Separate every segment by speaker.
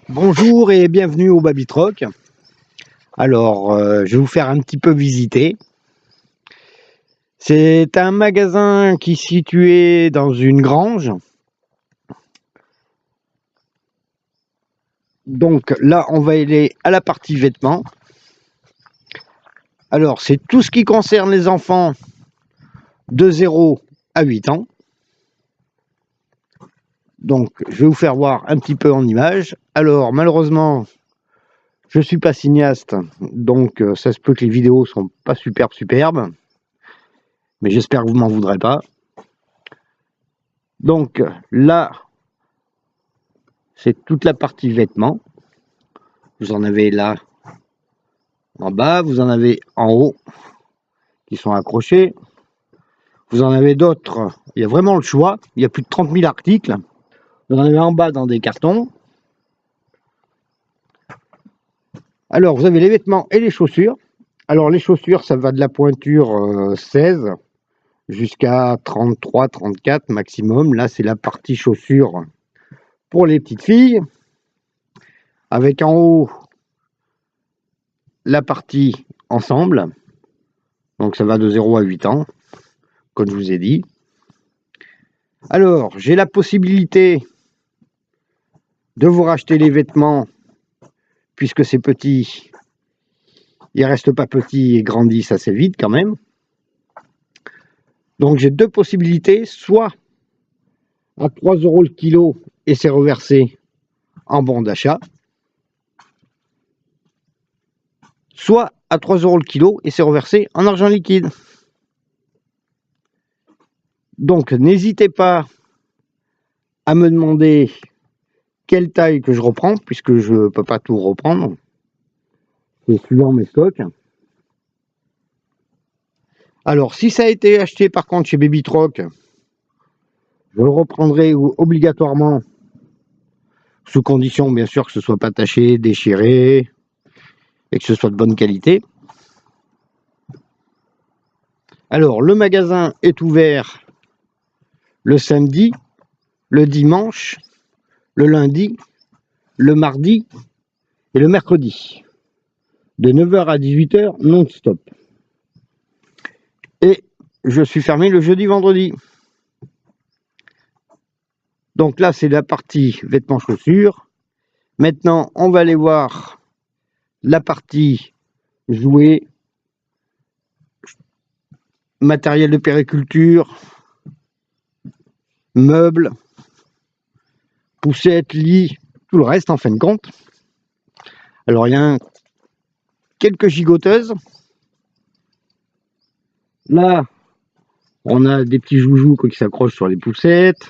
Speaker 1: Bonjour et bienvenue au Babytroc. Alors, je vais vous faire un petit peu visiter. C'est un magasin qui est situé dans une grange. Donc là, on va aller à la partie vêtements. Alors, c'est tout ce qui concerne les enfants de 0 à 8 ans. Donc, je vais vous faire voir un petit peu en images. Alors, malheureusement, je suis pas cinéaste, donc ça se peut que les vidéos sont pas superbes, mais j'espère que vous m'en voudrez pas. Donc là, c'est toute la partie vêtements. Vous en avez là en bas, vous en avez en haut qui sont accrochés. Vous en avez d'autres, il y a vraiment le choix. Il y a plus de 30 000 articles. Vous en avez en bas dans des cartons. Alors, vous avez les vêtements et les chaussures. Alors, les chaussures, ça va de la pointure 16 jusqu'à 33, 34 maximum. Là, c'est la partie chaussures pour les petites filles. Avec en haut la partie ensemble. Donc, ça va de 0 à 8 ans, comme je vous ai dit. Alors, j'ai la possibilité de vous racheter les vêtements, puisque c'est petit, ils restent pas petits et grandissent assez vite quand même. Donc j'ai deux possibilités, soit à 3 € le kilo et c'est reversé en bon d'achat, soit à 3 € le kilo et c'est reversé en argent liquide. Donc n'hésitez pas à me demander quelle taille que je reprends, puisque je ne peux pas tout reprendre. C'est suivant mes stocks. Alors, si ça a été acheté par contre chez Babytroc, je le reprendrai obligatoirement, sous condition bien sûr que ce soit pas taché, déchiré, et que ce soit de bonne qualité. Alors, le magasin est ouvert le samedi, le dimanche, le lundi, le mardi et le mercredi, de 9 h à 18 h non-stop. Et je suis fermé le jeudi, vendredi. Donc là, c'est la partie vêtements, chaussures. Maintenant, on va aller voir la partie jouets, matériel de périculture, meubles, poussettes, lits, tout le reste en fin de compte. Alors, il y a quelques gigoteuses. Là, on a des petits joujoux qui s'accrochent sur les poussettes,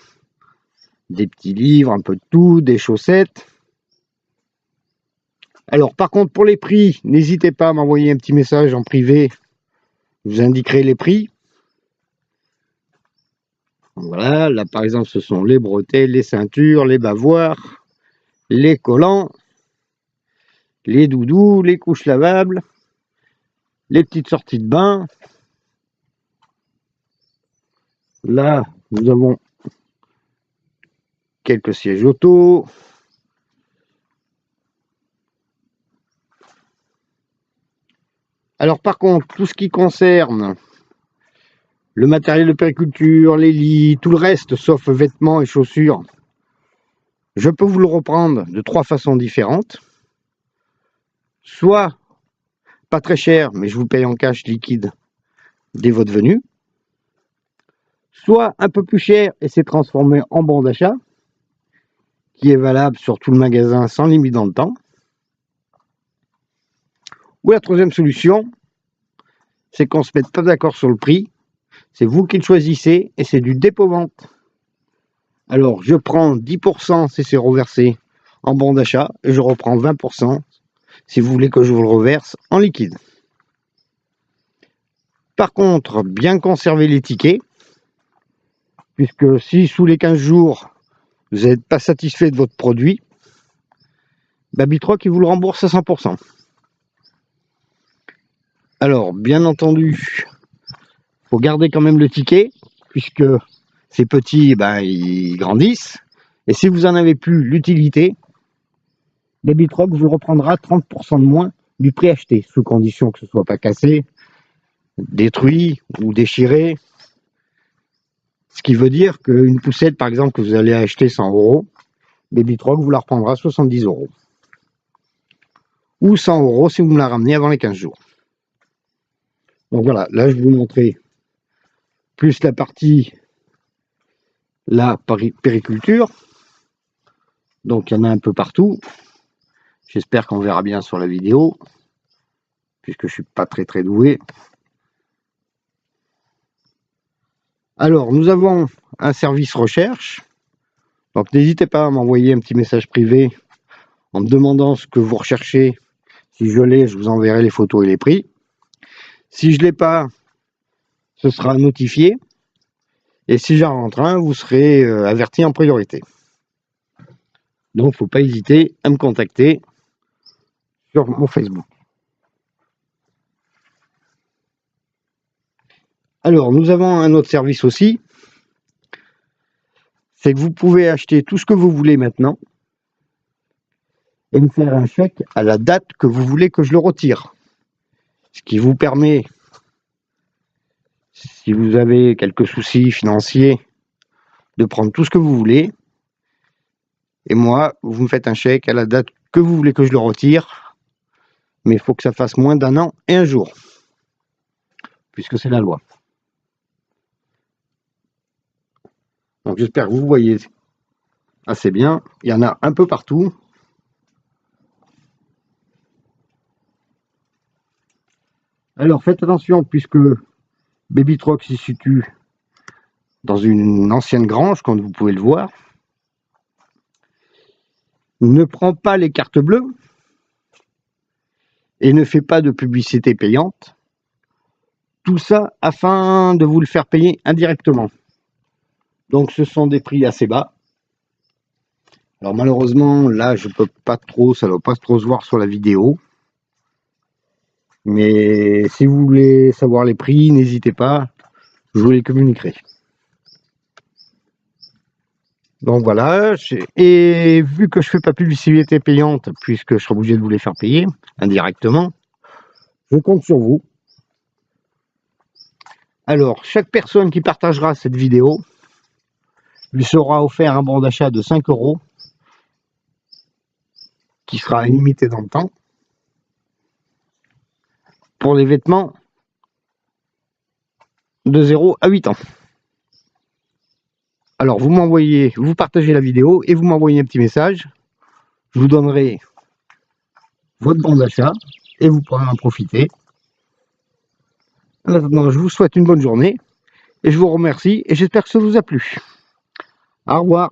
Speaker 1: des petits livres, un peu de tout, des chaussettes. Alors, par contre, pour les prix, n'hésitez pas à m'envoyer un petit message en privé. Je vous indiquerai les prix. Voilà, là, par exemple, ce sont les bretelles, les ceintures, les bavoirs, les collants, les doudous, les couches lavables, les petites sorties de bain. Là, nous avons quelques sièges auto. Alors par contre, tout ce qui concerne le matériel de périculture, les lits, tout le reste, sauf vêtements et chaussures, je peux vous le reprendre de 3 façons différentes. Soit pas très cher, mais je vous paye en cash liquide dès votre venue. Soit un peu plus cher et c'est transformé en bon d'achat, qui est valable sur tout le magasin sans limite dans le temps. Ou la troisième solution, c'est qu'on ne se mette pas d'accord sur le prix. C'est vous qui le choisissez et c'est du dépôt-vente. Alors, je prends 10% si c'est reversé en bon d'achat et je reprends 20% si vous voulez que je vous le reverse en liquide. Par contre, bien conserver les tickets, puisque si sous les 15 jours, vous n'êtes pas satisfait de votre produit, Babytroc, il vous le rembourse à 100%. Alors, bien entendu, il faut garder quand même le ticket, puisque ces petits, ils grandissent. Et si vous en avez plus l'utilité, Babytroc vous reprendra 30% de moins du prix acheté, sous condition que ce ne soit pas cassé, détruit ou déchiré. Ce qui veut dire qu'une poussette, par exemple, que vous allez acheter 100 €, Babytroc vous la reprendra 70 €. Ou 100 € si vous me la ramenez avant les 15 jours. Donc voilà, là je vais vous montrer plus la partie, la périculture. Donc il y en a un peu partout. J'espère qu'on verra bien sur la vidéo, puisque je suis pas très doué. Alors, nous avons un service recherche. Donc n'hésitez pas à m'envoyer un petit message privé en me demandant ce que vous recherchez. Si je l'ai, je vous enverrai les photos et les prix. Si je ne l'ai pas, ce sera notifié. Et si j'en rentre un, vous serez averti en priorité. Donc, il ne faut pas hésiter à me contacter sur mon Facebook. Alors, nous avons un autre service aussi. C'est que vous pouvez acheter tout ce que vous voulez maintenant et me faire un chèque à la date que vous voulez que je le retire. Ce qui vous permet, si vous avez quelques soucis financiers, de prendre tout ce que vous voulez. Et moi, vous me faites un chèque à la date que vous voulez que je le retire. Mais il faut que ça fasse moins d'1 an et 1 jour. Puisque c'est la loi. Donc j'espère que vous voyez assez bien. Il y en a un peu partout. Alors faites attention, puisque Babytroc s'y situe dans une ancienne grange, comme vous pouvez le voir. Ne prend pas les cartes bleues et ne fait pas de publicité payante. Tout ça afin de vous le faire payer indirectement. Donc ce sont des prix assez bas. Alors malheureusement, là je peux pas trop, ça ne doit pas trop se voir sur la vidéo. Mais si vous voulez savoir les prix, n'hésitez pas, je vous les communiquerai. Donc voilà, et vu que je fais pas publicité payante, puisque je serai obligé de vous les faire payer indirectement, je compte sur vous. Alors, chaque personne qui partagera cette vidéo lui sera offert un bon d'achat de 5 € qui sera illimité dans le temps pour les vêtements de 0 à 8 ans. Alors, vous partagez la vidéo et vous m'envoyez un petit message. Je vous donnerai votre bon d'achat et vous pourrez en profiter. En attendant, je vous souhaite une bonne journée et je vous remercie et j'espère que ça vous a plu. Au revoir.